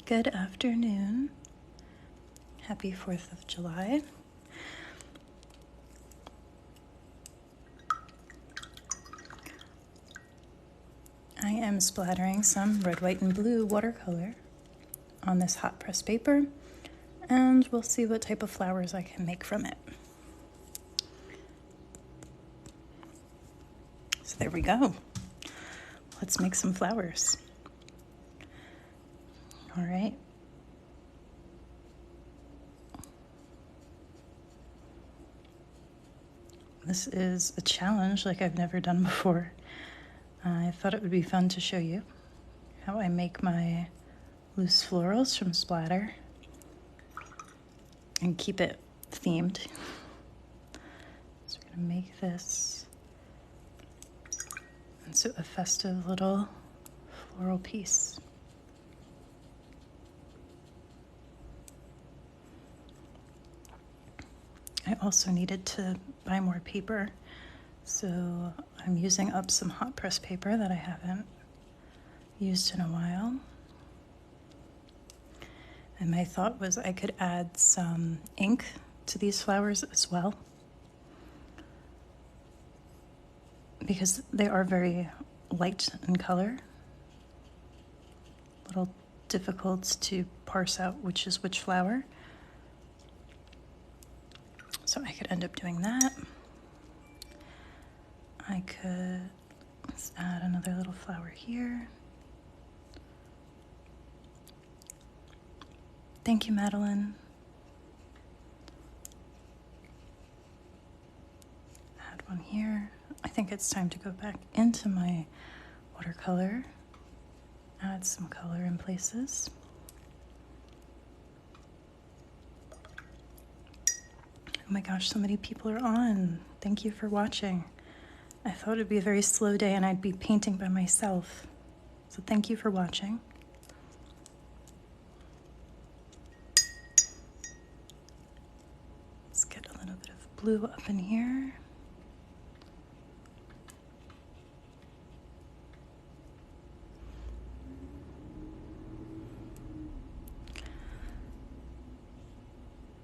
Good afternoon. Happy 4th of July. I am splattering some red, white, and blue watercolor on this hot press paper, and we'll see what type of flowers I can make from it. So there we go. Let's make some flowers. All right. This is a challenge like I've never done before. I thought it would be fun to show you how I make my loose florals from splatter and keep it themed. So we're going to make this into a festive little floral piece. I also needed to buy more paper, so I'm using up some hot press paper that I haven't used in a while. And my thought was I could add some ink to these flowers as well, because they are very light in color. A little difficult to parse out which is which flower. So I could end up doing that. I could, let's add another little flower here. Thank you, Madeline. Add one here. I think it's time to go back into my watercolor, add some color in places. Oh my gosh, so many people are on. Thank you for watching. I thought it'd be a very slow day and I'd be painting by myself. So thank you for watching. Let's get a little bit of blue up in here.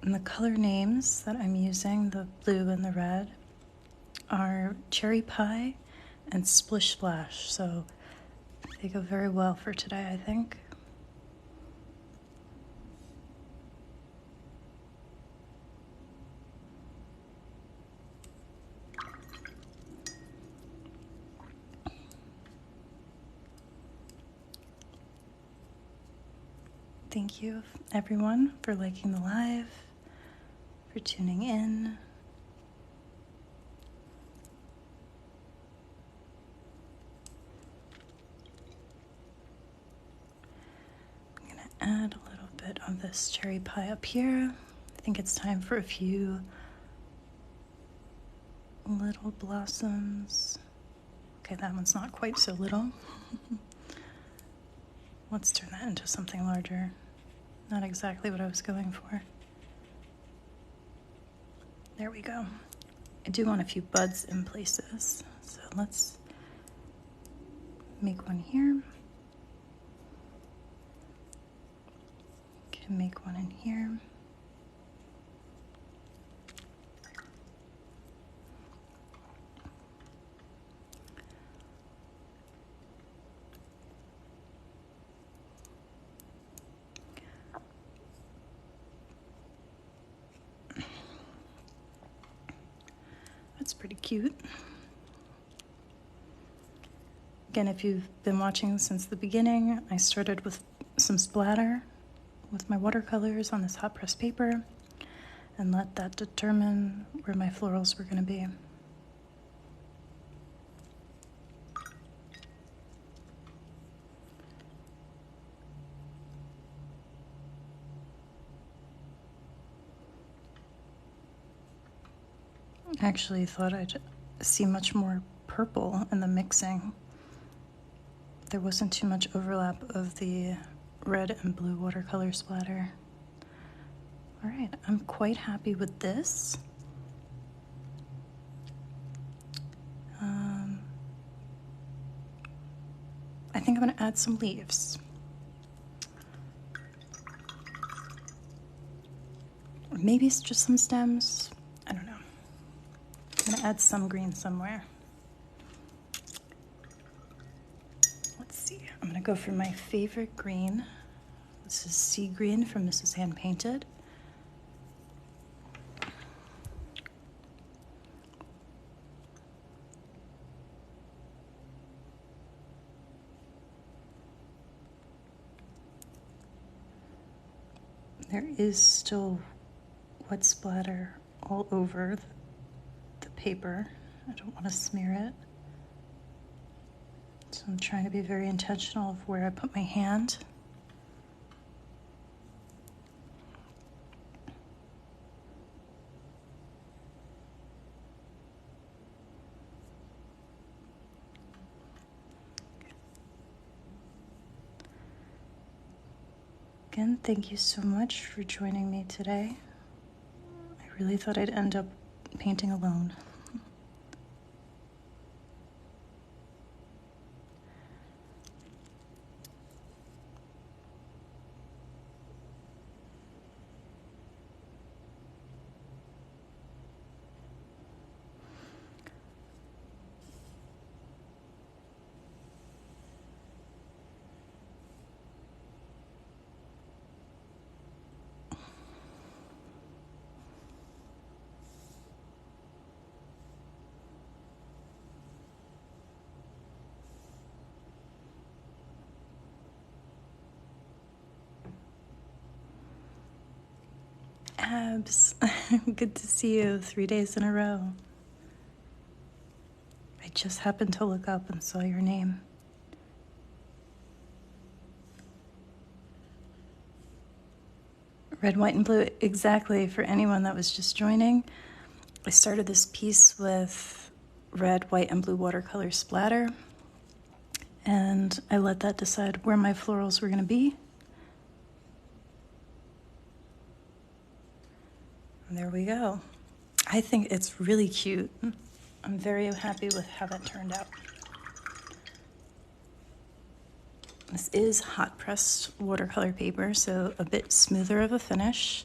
And the color names that I'm using, the blue and the red, are Cherry Pie and Splish Splash. So they go very well for today, I think. Thank you, everyone, for liking the live, for tuning in. I'm going to add a little bit of this cherry pie up here. I think it's time for a few little blossoms. Okay, that one's not quite so little. Let's turn that into something larger. Not exactly what I was going for. There we go. I do want a few buds in places, so let's make one here. Can make one in here. That's pretty cute. Again, if you've been watching since the beginning, I started with some splatter with my watercolors on this hot press paper and let that determine where my florals were going to be. I actually thought I'd see much more purple in the mixing. There wasn't too much overlap of the red and blue watercolor splatter. All right, I'm quite happy with this. I think I'm gonna add some leaves. maybe it's just some stems. I don't know. I'm gonna add some green somewhere. Let's see. I'm gonna go for my favorite green. This is sea green from Mrs. Hand Painted. There is still wet splatter all over the paper. I don't want to smear it. So I'm trying to be very intentional of where I put my hand. Again, thank you so much for joining me today. I really thought I'd end up painting alone. Abs, good to see you 3 days in a row. I just happened to look up and saw your name. Red, white, and blue, exactly. For anyone that was just joining, I started this piece with red, white, and blue watercolor splatter, and I let that decide where my florals were going to be. And there we go. I think it's really cute. I'm very happy with how that turned out. This is hot pressed watercolor paper, so a bit smoother of a finish.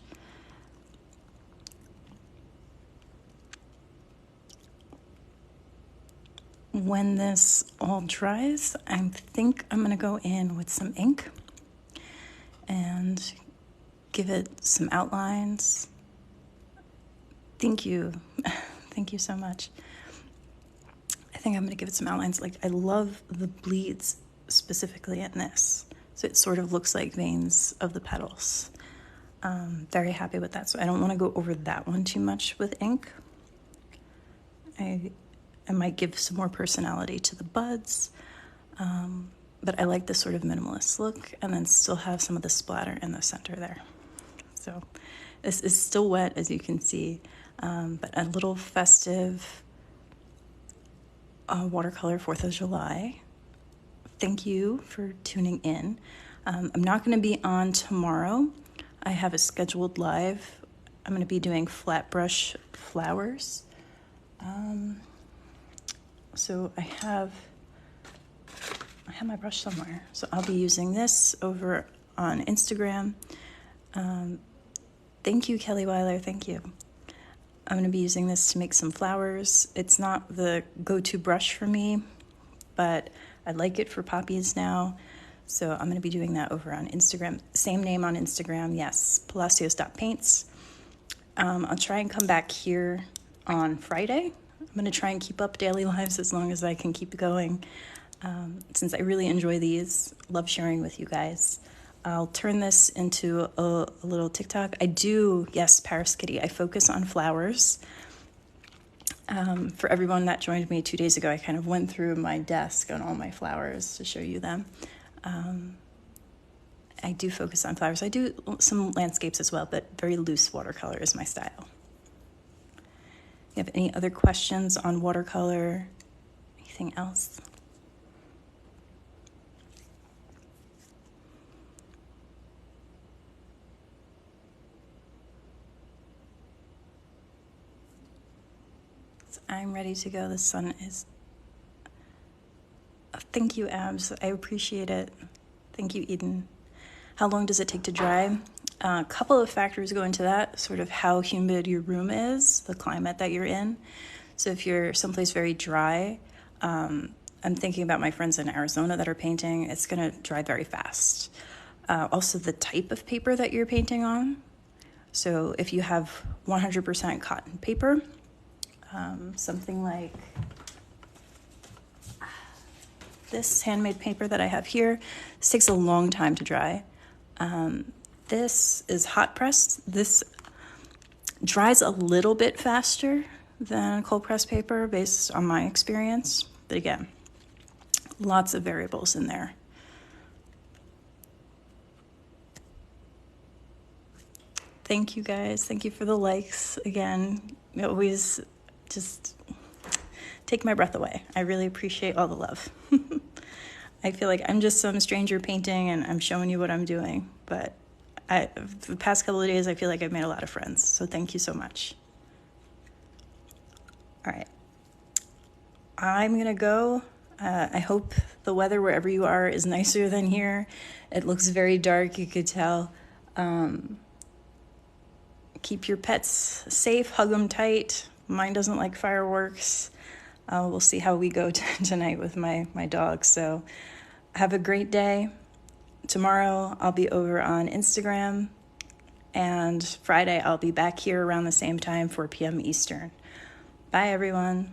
When this all dries, I think I'm gonna go in with some ink and give it some outlines. Thank you. Thank you so much. I think I'm gonna give it some outlines. Like, I love the bleeds specifically in this. So it sort of looks like veins of the petals. Very happy with that. So I don't wanna go over that one too much with ink. I might give some more personality to the buds, but I like this sort of minimalist look and then still have some of the splatter in the center there. So this is still wet, as you can see, but a little festive watercolor 4th of July. Thank you for tuning in. I'm not going to be on tomorrow. I have a scheduled live. I'm going to be doing flat brush flowers. So I have my brush somewhere. So I'll be using this over on Instagram. Thank you, Kelly Weiler. Thank you. I'm going to be using this to make some flowers. It's not the go-to brush for me, but I like it for poppies now. So I'm going to be doing that over on Instagram. Same name on Instagram, yes, palacios.paints. I'll try and come back here on Friday. I'm going to try and keep up daily lives as long as I can keep going. Since I really enjoy these, love sharing with you guys. I'll turn this into a little TikTok. I do, yes, Paris Kitty, I focus on flowers. For everyone that joined me 2 days ago, I kind of went through my desk on all my flowers to show you them. I do focus on flowers. I do some landscapes as well, but very loose watercolor is my style. You have any other questions on watercolor? Anything else? I'm ready to go. The sun is... Thank you, Abs. I appreciate it. Thank you, Eden. How long does it take to dry? A couple of factors go into that, sort of how humid your room is, the climate that you're in. So if you're someplace very dry, I'm thinking about my friends in Arizona that are painting, it's going to dry very fast. Also, the type of paper that you're painting on. So if you have 100% cotton paper, something like this handmade paper that I have here, this takes a long time to dry. This is hot pressed. This dries a little bit faster than cold pressed paper based on my experience. But again, lots of variables in there. Thank you guys. Thank you for the likes. Again, you always just take my breath away. I really appreciate all the love. I feel like I'm just some stranger painting and I'm showing you what I'm doing. But the past couple of days, I feel like I've made a lot of friends. So thank you so much. All right. I'm going to go. I hope the weather wherever you are is nicer than here. It looks very dark, you could tell. Keep your pets safe, hug them tight. Mine doesn't like fireworks. We'll see how we go tonight with my dog. So have a great day. Tomorrow I'll be over on Instagram, and Friday I'll be back here around the same time, 4 p.m. Eastern. Bye, everyone.